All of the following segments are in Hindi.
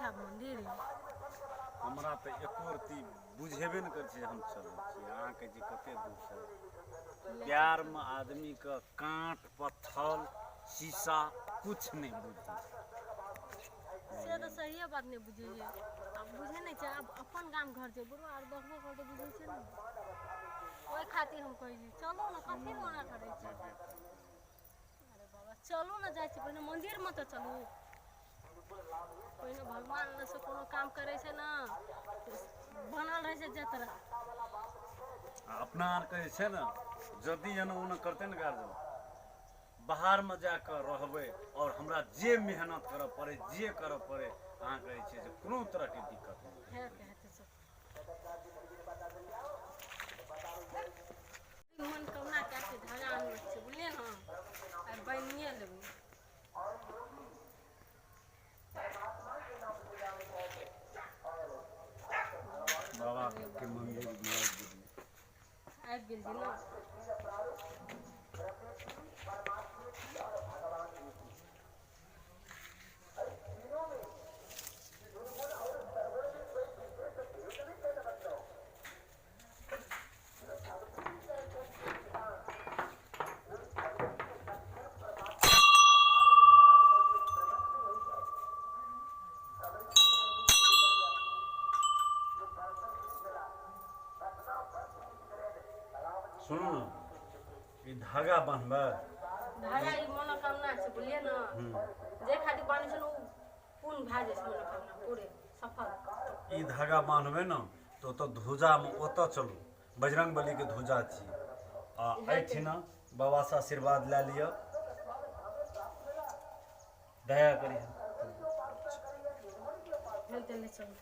जाब मंदिर हमरा तो एको रती बुझेबे न करे हम चलै छी अहाँ के जी कते दूर से प्यार में आदमी का कांट पत्थर शीशा कुछ नहीं बुझे से तो सही बात नहीं बुझे अब बुझे नहीं चाहिए अब अपन गाम घर छै बुढ़वा और देखबो कर तो बुझे छै ना ओई खातिर हम कहि चलो ना कथी मना करे छै अरे बाबा चलो ना जाय छी पहले मंदिर में तो चलू पहले भगवान से कोनो काम करे छै ना बनल रहे छै जतरा अपना आर के छै ना जदी जन ओना करते न गार्जियन बाहर में जाकर रहबे और हमरा जे मेहनत करऽ पड़े जे करऽ पड़े अहाँ कहै छियै जे कोनो तरह के दिक्कत नहीं है कहते सब मन कामना क्या के धागा आनबे छै बुझलिए ना और बनिए लेबै बाबा के मंदिर में आबि गेल छी ना सुनो ना ये धागा बांधबा धागा ई मनोकामना छै बुझलिए ना जे खातिर बानी छै उ पूर्ण भए जाइ छै मनोकामना पूरे सफल ई धागा बांधबे ना तो ध्वजा में ओत चलू बजरंग बली के ध्वजा छी आ एठिना बाबा से आशीर्वाद ले लिया दया करी हेलते ले चलू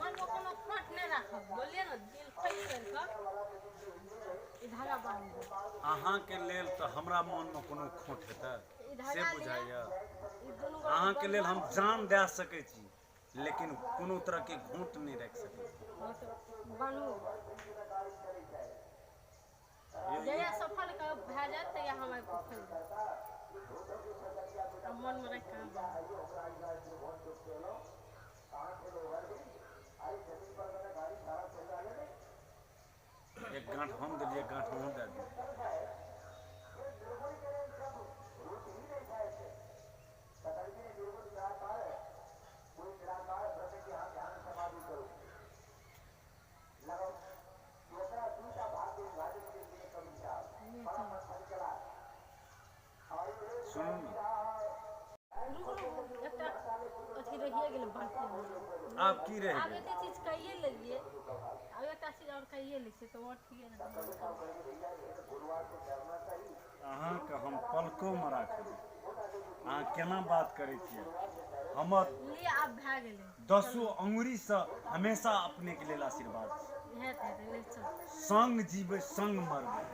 मन में कोनो खोट नहीं राखब बोलिए ना दिल खोल कर ई धागा बांध दे अहाँ के लेल तो हमरा मन में कोनो खोट हेतै ई से धागा बुझाइया ई दुनू अहाँ के लेल हम जान दे सकै छी लेकिन कोनो तरह के घूंट नहीं रख सकै छी बानू जया सफल का भए जाए तैया हम आबि खोल देब मन में रख कहाँ एक गांठ हम दिलिए गांठ हम दे दी सुनू ना अथी रहिए गेल बाकी आप की रह आब गए एते चीज कहिए लेलिए आब एकटा चीज और कहिए लै छियै तो और ठीक है अहाँ के हम पलको में राखब अहाँ केना बात करै छियै हमर लिए आब भए गेलै 10 अंगुरी से हमेशा अपने के लेल आशीर्वाद है ले चल संग जीवे संग मरबै